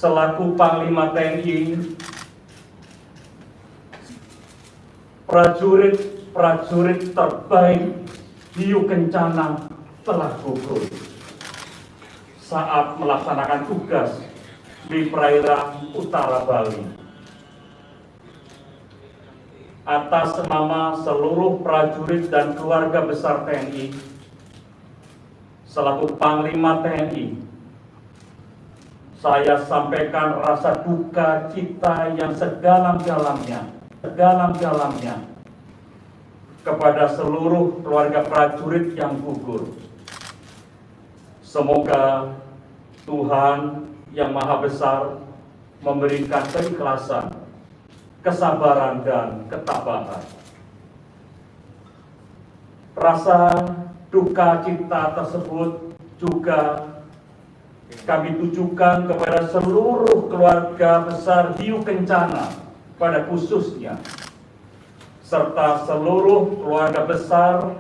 selaku Panglima TNI, prajurit-prajurit terbaik Hiu Kencana telah gugur saat melaksanakan tugas di perairan utara Bali. Atas nama seluruh prajurit dan keluarga besar TNI, selaku Panglima TNI, saya sampaikan rasa duka cita yang sedalam-dalamnya kepada seluruh keluarga prajurit yang gugur. Semoga Tuhan yang Maha Besar memberikan keikhlasan, kesabaran, dan ketabahan. Rasa duka cita tersebut juga kami tujukan kepada seluruh keluarga besar Hiu Kencana pada khususnya, serta seluruh keluarga besar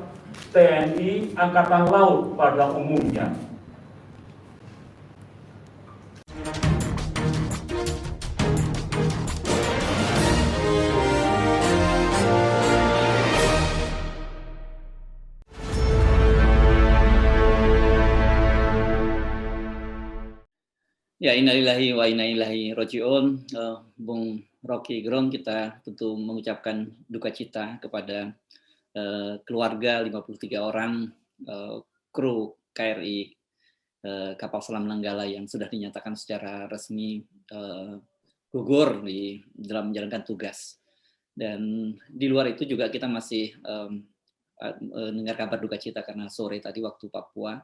TNI Angkatan Laut pada umumnya. Ya, innalillahi wa inna ilaihi raji'un. Bung Rocky Gerung, kita tentu mengucapkan duka cita kepada keluarga 53 orang kru KRI kapal selam Nanggala yang sudah dinyatakan secara resmi gugur di dalam menjalankan tugas. Dan di luar itu juga kita masih mendengar kabar duka cita karena sore tadi waktu Papua,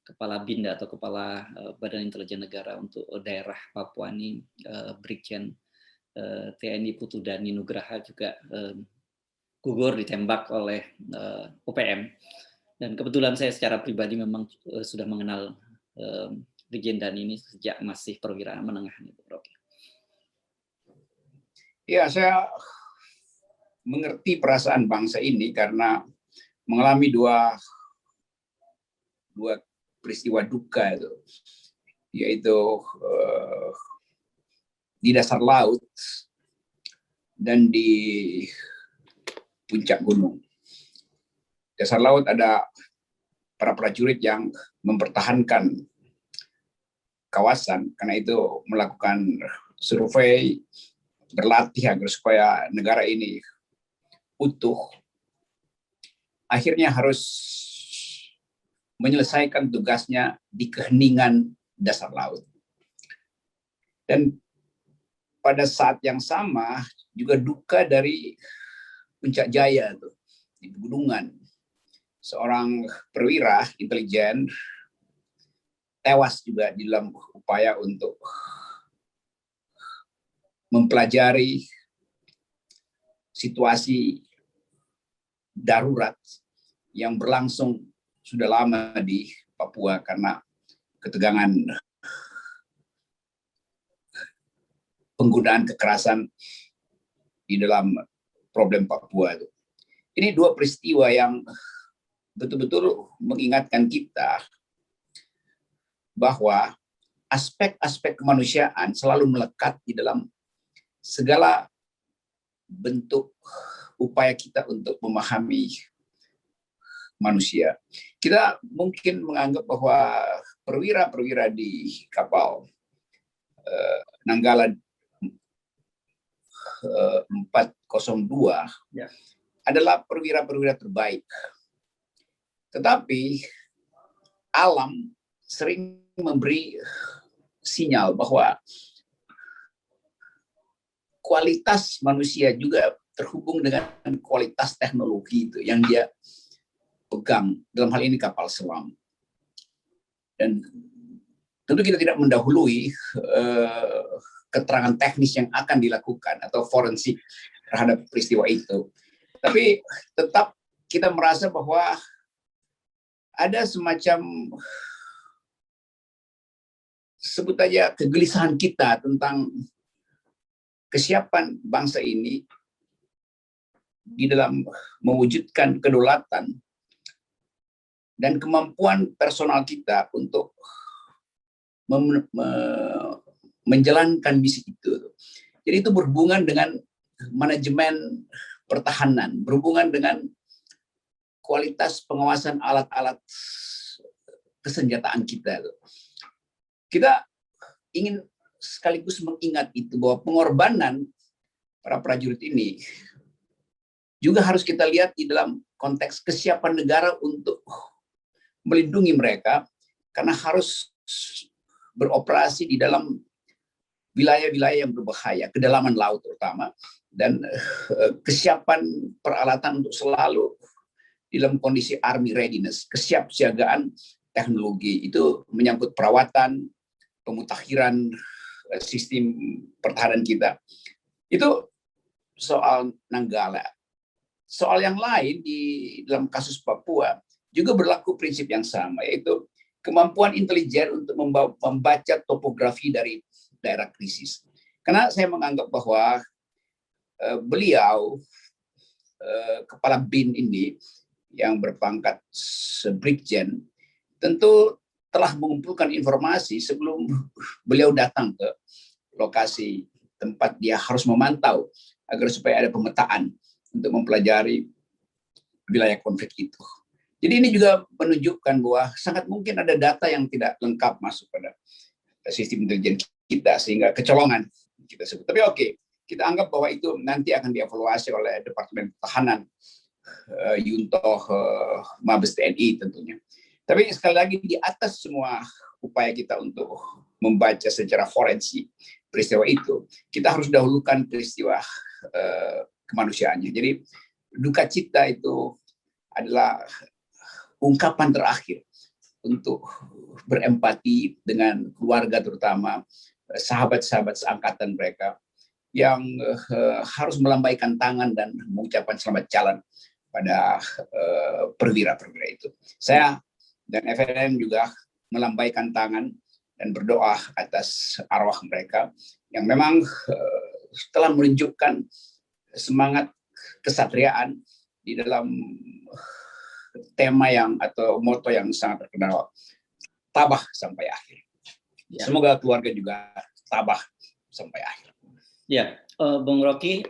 Kepala BINDA atau Kepala Badan Intelijen Negara untuk daerah Papua ini, Brigjen TNI Putu Dani Nugraha juga gugur ditembak oleh OPM. Dan kebetulan saya secara pribadi memang sudah mengenal Brigjen Dani ini sejak masih perwira menengah. Ya, saya mengerti perasaan bangsa ini karena mengalami dua peristiwa duka itu, yaitu di dasar laut dan di puncak gunung. Dasar laut ada para prajurit yang mempertahankan kawasan, karena itu melakukan survei, berlatih agar supaya negara ini utuh. Akhirnya harus menyelesaikan tugasnya di keheningan dasar laut. Dan pada saat yang sama juga duka dari Puncak Jaya tuh, di pegunungan. Seorang perwira intelijen tewas juga di dalam upaya untuk mempelajari situasi darurat yang berlangsung sudah lama di Papua karena ketegangan penggunaan kekerasan di dalam problem Papua itu. Ini dua peristiwa yang betul-betul mengingatkan kita bahwa aspek-aspek kemanusiaan selalu melekat di dalam segala bentuk upaya kita untuk memahami manusia. Kita mungkin menganggap bahwa perwira-perwira di kapal Nanggala 402 adalah perwira-perwira terbaik. Tetapi alam sering memberi sinyal bahwa kualitas manusia juga terhubung dengan kualitas teknologi itu yang dia pegang, dalam hal ini kapal selam. Dan tentu kita tidak mendahului keterangan teknis yang akan dilakukan atau forensik terhadap peristiwa itu. Tapi tetap kita merasa bahwa ada semacam, sebut aja, kegelisahan kita tentang kesiapan bangsa ini di dalam mewujudkan kedaulatan dan kemampuan personal kita untuk menjalankan misi itu. Jadi itu berhubungan dengan manajemen pertahanan, berhubungan dengan kualitas pengawasan alat-alat kesenjataan kita. Kita ingin sekaligus mengingat itu bahwa pengorbanan para prajurit ini juga harus kita lihat di dalam konteks kesiapan negara untuk melindungi mereka, karena harus beroperasi di dalam wilayah-wilayah yang berbahaya, kedalaman laut terutama, dan kesiapan peralatan untuk selalu dalam kondisi army readiness, kesiapsiagaan teknologi. Itu menyangkut perawatan, pemutakhiran sistem pertahanan kita. Itu soal Nanggala. Soal yang lain di dalam kasus Papua juga berlaku prinsip yang sama, yaitu kemampuan intelijen untuk membaca topografi dari daerah krisis. Karena saya menganggap bahwa beliau, Kepala BIN ini, yang berpangkat Brigjen, tentu telah mengumpulkan informasi sebelum beliau datang ke lokasi tempat dia harus memantau, agar supaya ada pemetaan untuk mempelajari wilayah konflik itu. Jadi ini juga menunjukkan bahwa sangat mungkin ada data yang tidak lengkap masuk pada sistem intelijen kita, sehingga kecolongan kita sebut. Tapi oke, kita anggap bahwa itu nanti akan dievaluasi oleh Departemen Pertahanan, Yunto, Mabes TNI tentunya. Tapi sekali lagi, di atas semua upaya kita untuk membaca secara forensik peristiwa itu, kita harus dahulukan peristiwa kemanusiaannya. Jadi duka cita itu adalah ungkapan terakhir untuk berempati dengan keluarga, terutama sahabat-sahabat seangkatan mereka yang harus melambaikan tangan dan mengucapkan selamat jalan pada perwira-perwira itu. Saya dan FNN juga melambaikan tangan dan berdoa atas arwah mereka yang memang telah menunjukkan semangat kesatriaan di dalam tema atau moto yang sangat terkenal, tabah sampai akhir. Ya. Semoga keluarga juga tabah sampai akhir. Ya, Bung Rocky,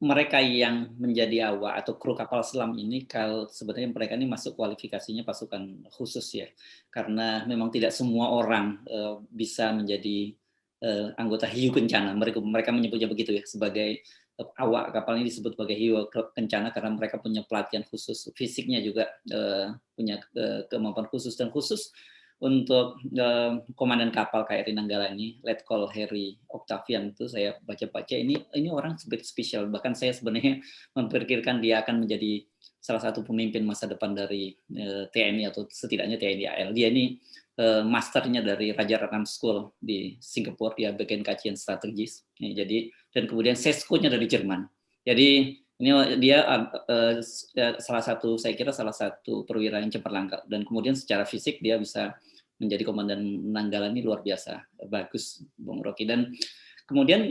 mereka yang menjadi awak atau kru kapal selam ini, kalau sebenarnya mereka ini masuk kualifikasinya pasukan khusus ya, karena memang tidak semua orang bisa menjadi anggota hiu kencana. Mereka menyebutnya begitu ya, sebagai awak kapal ini disebut sebagai hiu kencana karena mereka punya pelatihan khusus, fisiknya juga punya kemampuan khusus, dan khusus untuk komandan kapal KRI Nanggala ini, Letkol Heri Octavian, itu saya baca-baca ini orang spesial. Bahkan saya sebenarnya memperkirakan dia akan menjadi salah satu pemimpin masa depan dari TNI atau setidaknya TNI AL. Dia ini masternya dari Raja Ratnam School di Singapura, dia bagian kajian strategis. Jadi, dan kemudian seskonya dari Jerman. Jadi ini dia salah satu, saya kira salah satu perwira yang cemerlang, dan kemudian secara fisik dia bisa menjadi komandan Nanggala ini luar biasa bagus, Bung Rocky. Dan kemudian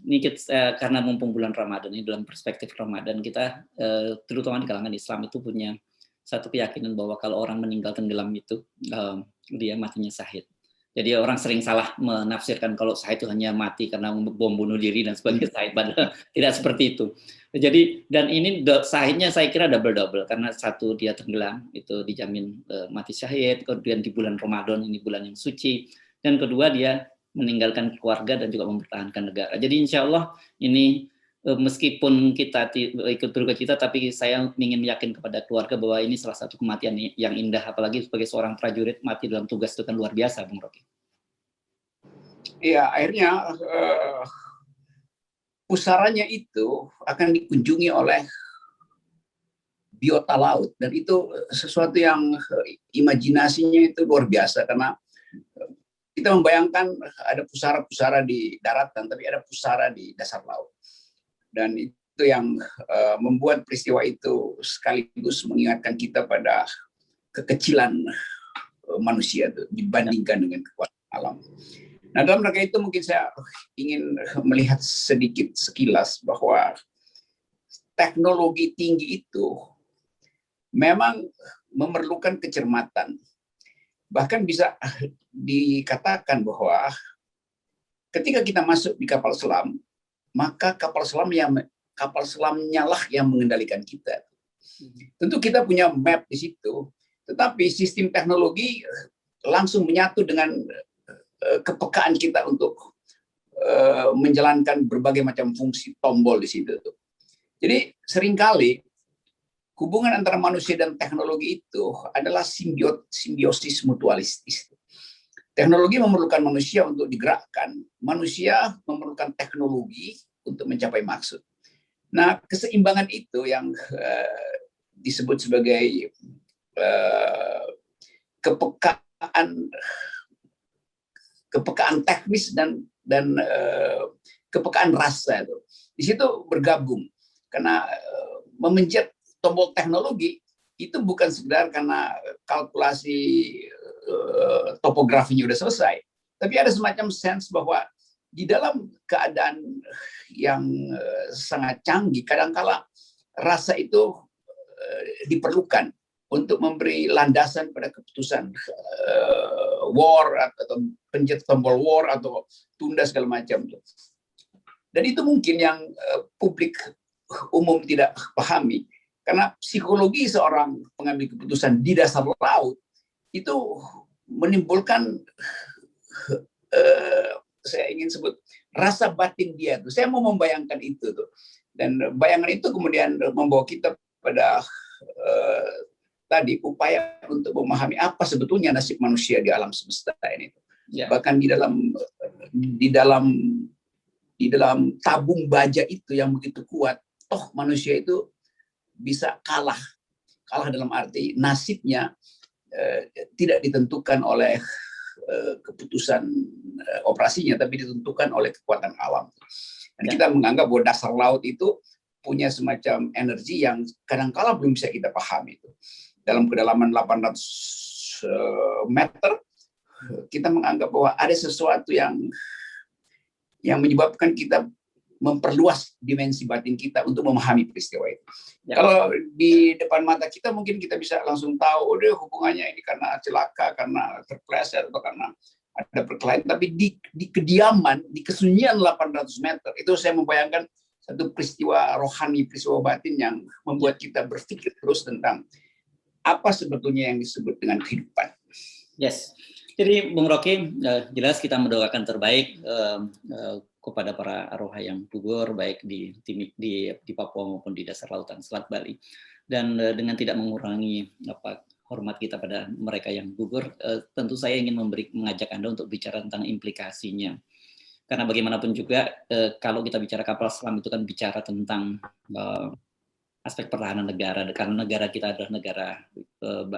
ini karena mumpung bulan Ramadan ini, dalam perspektif Ramadan kita terutama di kalangan Islam itu punya satu keyakinan bahwa kalau orang meninggal tenggelam itu dia matinya syahid. Jadi orang sering salah menafsirkan kalau syahid itu hanya mati karena bom bunuh diri dan sebagainya, syahid, padahal tidak seperti itu. Jadi, dan ini syahidnya saya kira double karena satu dia tenggelam itu dijamin mati syahid, kemudian di bulan Ramadan ini bulan yang suci, dan kedua dia meninggalkan keluarga dan juga mempertahankan negara. Jadi insya Allah ini meskipun kita ikut berduka cita, tapi saya ingin meyakin kepada keluarga bahwa ini salah satu kematian yang indah, apalagi sebagai seorang prajurit mati dalam tugas itu kan luar biasa, Bung Rocky. Iya, akhirnya pusarannya itu akan dikunjungi oleh biota laut, dan itu sesuatu yang imajinasinya itu luar biasa, karena kita membayangkan ada pusara-pusara di daratan, tapi ada pusara di dasar laut. Dan itu yang membuat peristiwa itu sekaligus mengingatkan kita pada kekecilan manusia itu dibandingkan dengan kekuatan alam. Nah, dalam rangka itu mungkin saya ingin melihat sedikit sekilas bahwa teknologi tinggi itu memang memerlukan kecermatan. Bahkan bisa dikatakan bahwa ketika kita masuk di kapal selam, maka kapal selamnya lah yang mengendalikan kita. Tentu kita punya map di situ, tetapi sistem teknologi langsung menyatu dengan kepekaan kita untuk menjalankan berbagai macam fungsi tombol di situ. Jadi seringkali hubungan antara manusia dan teknologi itu adalah simbiosis mutualistis. Teknologi memerlukan manusia untuk digerakkan, manusia memerlukan teknologi untuk mencapai maksud. Nah, keseimbangan itu yang disebut sebagai kepekaan teknis dan kepekaan rasa itu. Di situ bergabung, karena memencet tombol teknologi itu bukan sekedar karena kalkulasi topografinya udah selesai, tapi ada semacam sense bahwa di dalam keadaan yang sangat canggih, kadangkala rasa itu diperlukan untuk memberi landasan pada keputusan war atau pencet tombol war atau tunda segala macam. Dan itu mungkin yang publik umum tidak pahami, karena psikologi seorang pengambil keputusan di dasar laut itu menimbulkan saya ingin sebut rasa batin dia tuh. Saya mau membayangkan itu tuh, dan bayangan itu kemudian membawa kita pada tadi upaya untuk memahami apa sebetulnya nasib manusia di alam semesta ini. Ya. Bahkan di dalam tabung baja itu yang begitu kuat, toh manusia itu bisa kalah dalam arti nasibnya tidak ditentukan oleh keputusan operasinya, tapi ditentukan oleh kekuatan alam. Dan kita menganggap bahwa dasar laut itu punya semacam energi yang kadang-kala belum bisa kita pahami. Dalam kedalaman 800 meter, kita menganggap bahwa ada sesuatu yang menyebabkan kita memperluas dimensi batin kita untuk memahami peristiwa itu. Ya. Kalau di depan mata kita mungkin kita bisa langsung tahu, hubungannya ini karena celaka, karena terpleset, atau karena ada perkelahian. Tapi di kediaman, di kesunyian 800 meter, itu saya membayangkan satu peristiwa rohani, peristiwa batin yang membuat kita berpikir terus tentang apa sebetulnya yang disebut dengan kehidupan. Yes. Jadi Bung Rocky, jelas kita mendoakan terbaik kepada para arwah yang gugur baik di Papua maupun di dasar lautan Selat Bali, dan dengan tidak mengurangi hormat kita pada mereka yang gugur, tentu saya ingin mengajak Anda untuk bicara tentang implikasinya, karena bagaimanapun juga kalau kita bicara kapal selam itu kan bicara tentang aspek pertahanan negara, karena negara kita adalah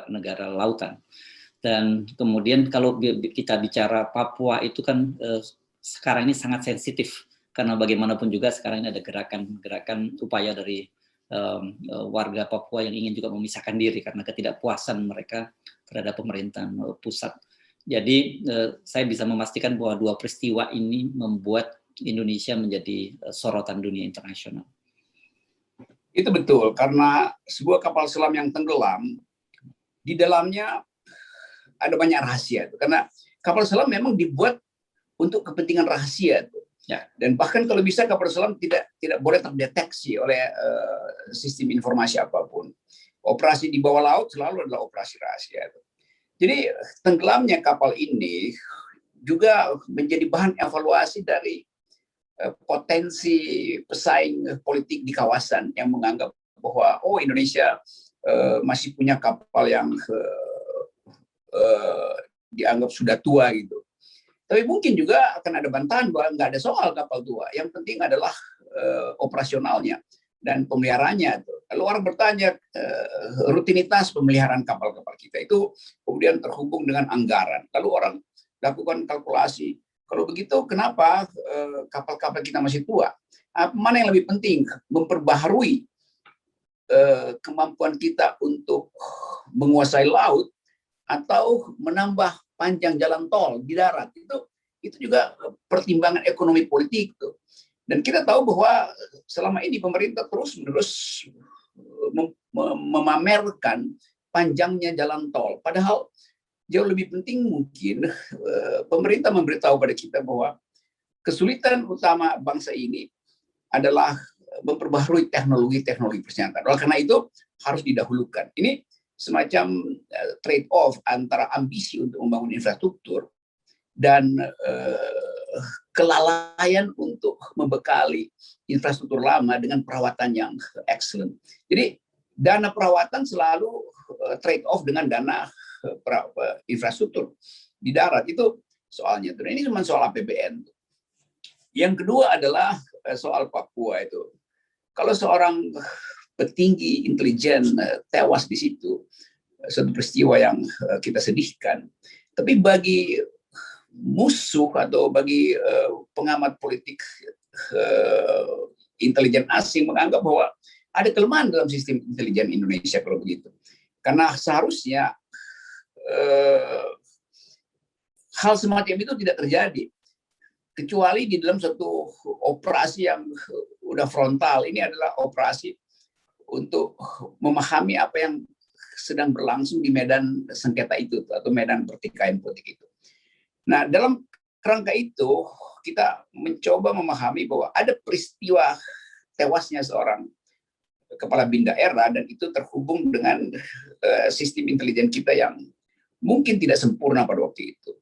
negara lautan. Dan kemudian kalau kita bicara Papua itu kan sekarang ini sangat sensitif, karena bagaimanapun juga sekarang ini ada gerakan upaya dari warga Papua yang ingin juga memisahkan diri karena ketidakpuasan mereka terhadap pemerintahan pusat. Jadi saya bisa memastikan bahwa dua peristiwa ini membuat Indonesia menjadi sorotan dunia internasional. Itu betul, karena sebuah kapal selam yang tenggelam, di dalamnya ada banyak rahasia. Karena kapal selam memang dibuat untuk kepentingan rahasia. Ya. Dan bahkan kalau bisa kapal selam tidak boleh terdeteksi oleh sistem informasi apapun. Operasi di bawah laut selalu adalah operasi rahasia. Jadi tenggelamnya kapal ini juga menjadi bahan evaluasi dari potensi pesaing politik di kawasan yang menganggap bahwa Indonesia masih punya kapal yang dianggap sudah tua gitu. Tapi mungkin juga akan ada bantahan bahwa nggak ada soal kapal tua. Yang penting adalah operasionalnya dan pemeliharaannya. Lalu orang bertanya rutinitas pemeliharaan kapal-kapal kita itu kemudian terhubung dengan anggaran. Lalu orang lakukan kalkulasi. Kalau begitu, kenapa kapal-kapal kita masih tua? Mana yang lebih penting? Memperbaharui kemampuan kita untuk menguasai laut atau menambah panjang jalan tol di darat? Itu juga pertimbangan ekonomi politik tuh. Dan kita tahu bahwa selama ini pemerintah terus-menerus memamerkan panjangnya jalan tol. Padahal jauh lebih penting mungkin pemerintah memberitahu pada kita bahwa kesulitan utama bangsa ini adalah memperbaharui teknologi persenjataan. Oleh karena itu harus didahulukan. Ini semacam trade off antara ambisi untuk membangun infrastruktur dan kelalaian untuk membekali infrastruktur lama dengan perawatan yang excellent. Jadi dana perawatan selalu trade off dengan dana infrastruktur di darat, itu soalnya. Ini cuma soal APBN. Yang kedua adalah soal Papua itu. Kalau seorang petinggi intelijen tewas di situ, satu peristiwa yang kita sedihkan. Tapi bagi musuh atau bagi pengamat politik intelijen asing menganggap bahwa ada kelemahan dalam sistem intelijen Indonesia kalau begitu. Karena seharusnya hal semacam itu tidak terjadi. Kecuali di dalam satu operasi yang udah frontal. Ini adalah operasi untuk memahami apa yang sedang berlangsung di medan sengketa itu atau medan pertikaian politik itu. Nah, dalam kerangka itu kita mencoba memahami bahwa ada peristiwa tewasnya seorang kepala bin daerah dan itu terhubung dengan sistem intelijen kita yang mungkin tidak sempurna pada waktu itu.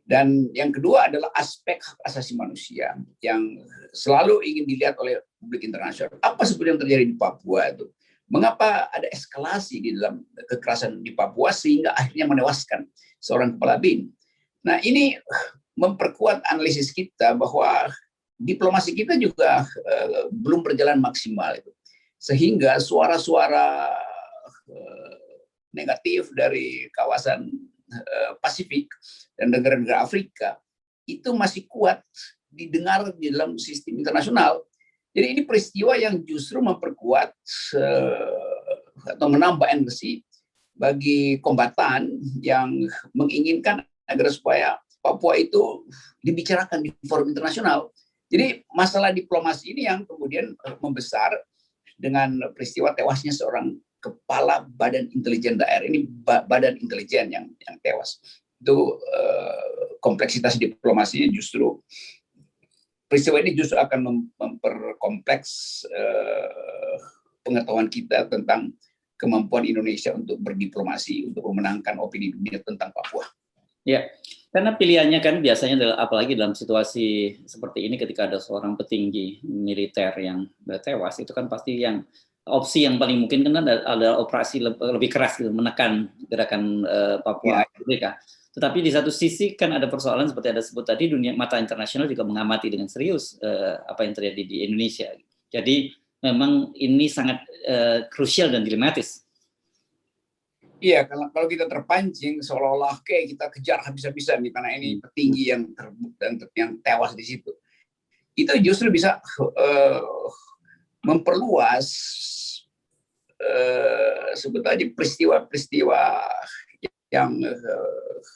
Dan yang kedua adalah aspek hak asasi manusia yang selalu ingin dilihat oleh publik internasional. Apa sebenarnya yang terjadi di Papua itu? Mengapa ada eskalasi di dalam kekerasan di Papua sehingga akhirnya menewaskan seorang kepala bin? Nah, ini memperkuat analisis kita bahwa diplomasi kita juga belum berjalan maksimal itu. Sehingga suara-suara negatif dari kawasan Pasifik dan negara-negara Afrika itu masih kuat didengar di dalam sistem internasional. Jadi ini peristiwa yang justru memperkuat atau menambah energi bagi kombatan yang menginginkan agar supaya Papua itu dibicarakan di forum internasional. Jadi masalah diplomasi ini yang kemudian membesar dengan peristiwa tewasnya seorang kepala badan intelijen daerah. Ini badan intelijen yang tewas. Itu kompleksitas diplomasinya justru peristiwa ini justru akan memperkompleks pengetahuan kita tentang kemampuan Indonesia untuk berdiplomasi, untuk memenangkan opini dunia tentang Papua. Ya, karena pilihannya kan biasanya adalah, apalagi dalam situasi seperti ini ketika ada seorang petinggi militer yang tewas, itu kan pasti yang opsi yang paling mungkin kan adalah operasi lebih keras gitu, menekan gerakan Papua Merdeka. Tetapi di satu sisi kan ada persoalan seperti ada sebut tadi, dunia mata internasional juga mengamati dengan serius apa yang terjadi di Indonesia. Jadi memang ini sangat krusial dan dilematis. Iya, kalau kita terpancing seolah-olah kita kejar habis-habisan nih karena ini petinggi yang yang tewas di situ. Itu justru bisa memperluas sebut aja peristiwa-peristiwa yang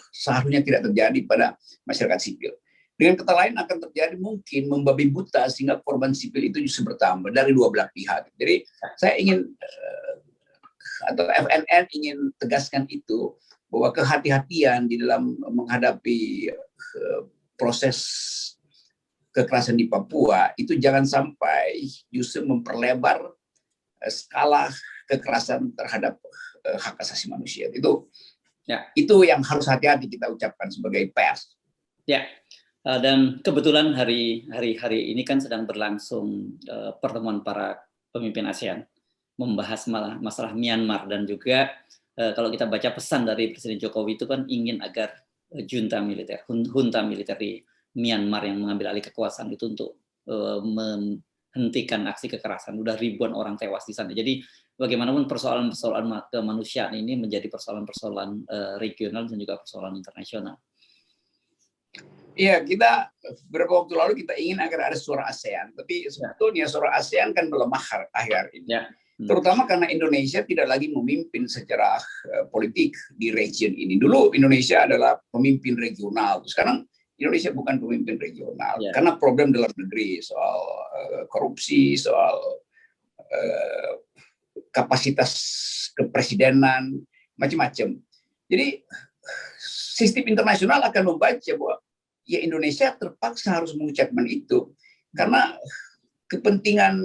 seharusnya tidak terjadi pada masyarakat sipil. Dengan kata lain akan terjadi mungkin membabi buta sehingga korban sipil itu justru bertambah dari dua belah pihak. Jadi saya ingin atau FNN ingin tegaskan itu bahwa kehati-hatian di dalam menghadapi proses kekerasan di Papua itu jangan sampai justru memperlebar skala kekerasan terhadap hak asasi manusia. Itu yang harus hati-hati kita ucapkan sebagai pers. Ya, dan kebetulan hari ini kan sedang berlangsung pertemuan para pemimpin ASEAN membahas masalah Myanmar dan juga kalau kita baca pesan dari Presiden Jokowi itu kan ingin agar junta militer di Myanmar yang mengambil alih kekuasaan itu untuk menghentikan aksi kekerasan. Udah ribuan orang tewas di sana. Jadi bagaimanapun persoalan-persoalan kemanusiaan ini menjadi persoalan-persoalan regional dan juga persoalan internasional. Iya, kita beberapa waktu lalu kita ingin agar ada suara ASEAN, tapi sebetulnya suara ASEAN kan melemah akhir ini. Ya. Terutama karena Indonesia tidak lagi memimpin secara politik di region ini. Dulu Indonesia adalah pemimpin regional, sekarang Indonesia bukan pemimpin regional karena problem dalam negeri soal korupsi, soal kapasitas kepresidenan, macam-macam. Jadi sistem internasional akan membaca bahwa ya Indonesia terpaksa harus mengucapkan itu karena kepentingan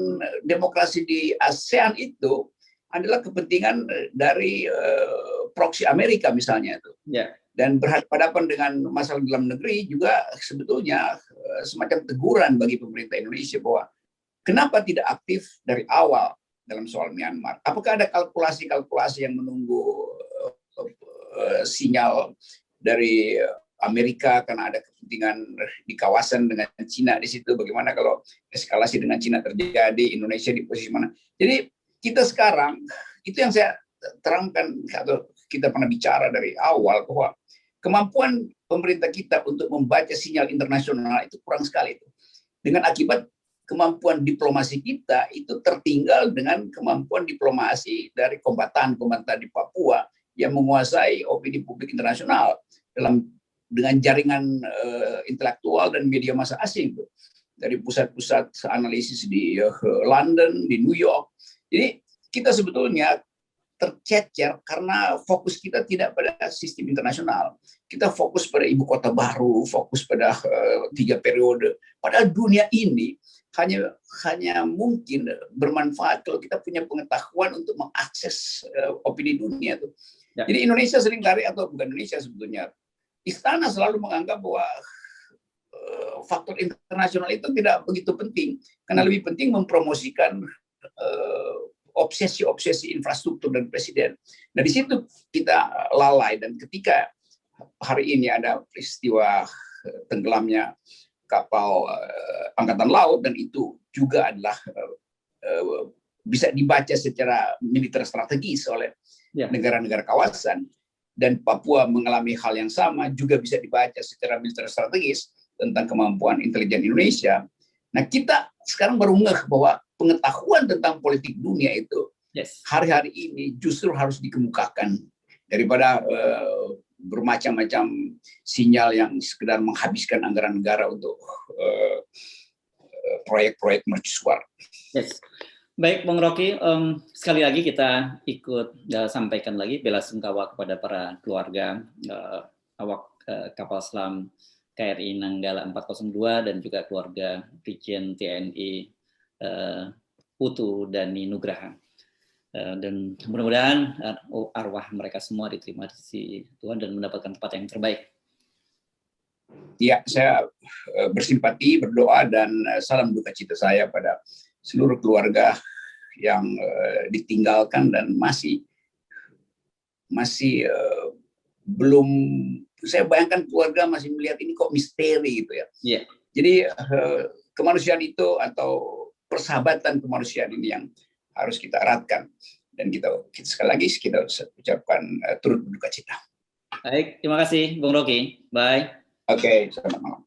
demokrasi di ASEAN itu adalah kepentingan dari proksi Amerika misalnya itu. Ya. Dan berhadapan dengan masalah dalam negeri juga sebetulnya semacam teguran bagi pemerintah Indonesia bahwa kenapa tidak aktif dari awal dalam soal Myanmar? Apakah ada kalkulasi-kalkulasi yang menunggu sinyal dari Amerika karena ada kepentingan di kawasan dengan Cina di situ? Bagaimana kalau eskalasi dengan Cina terjadi, Indonesia di posisi mana? Jadi kita sekarang, itu yang saya terangkan atau kita pernah bicara dari awal bahwa kemampuan pemerintah kita untuk membaca sinyal internasional itu kurang sekali. Dengan akibat kemampuan diplomasi kita itu tertinggal dengan kemampuan diplomasi dari kombatan di Papua yang menguasai opini publik internasional dengan jaringan intelektual dan media massa asing dari pusat-pusat analisis di London, di New York. Jadi kita sebetulnya tercecer karena fokus kita tidak pada sistem internasional. Kita fokus pada ibu kota baru, fokus pada 3 periode. Padahal dunia ini hanya mungkin bermanfaat kalau kita punya pengetahuan untuk mengakses opini dunia tuh. Ya. Jadi Indonesia seringkali, atau bukan Indonesia sebetulnya, istana selalu menganggap bahwa faktor internasional itu tidak begitu penting, karena lebih penting mempromosikan obsesi infrastruktur dan presiden. Nah di situ kita lalai, dan ketika hari ini ada peristiwa tenggelamnya kapal angkatan laut, dan itu juga adalah bisa dibaca secara militer strategis oleh negara-negara kawasan, dan Papua mengalami hal yang sama juga bisa dibaca secara militer strategis tentang kemampuan intelijen Indonesia. Nah kita sekarang baru ngeh bahwa pengetahuan tentang politik dunia itu hari-hari ini justru harus dikemukakan daripada bermacam-macam sinyal yang sekedar menghabiskan anggaran negara untuk proyek-proyek mercusuar. Yes. Baik, Bung Rocky, sekali lagi kita ikut sampaikan lagi belasungkawa kepada para keluarga awak kapal selam KRI Nanggala 402 dan juga keluarga Brigjen TNI Putu Dani Nugraha. Dan mudah-mudahan arwah mereka semua diterima di sisi Tuhan dan mendapatkan tempat yang terbaik. Ya, saya bersimpati, berdoa, dan salam duka cita saya pada seluruh keluarga yang ditinggalkan dan masih belum, saya bayangkan keluarga masih melihat ini kok misteri gitu ya. Yeah. Jadi kemanusiaan itu atau persahabatan kemanusiaan ini yang harus kita eratkan, dan kita sekali lagi kita ucapkan turut berduka cita. Baik, terima kasih Bung Rocky. Bye. Oke, selamat malam.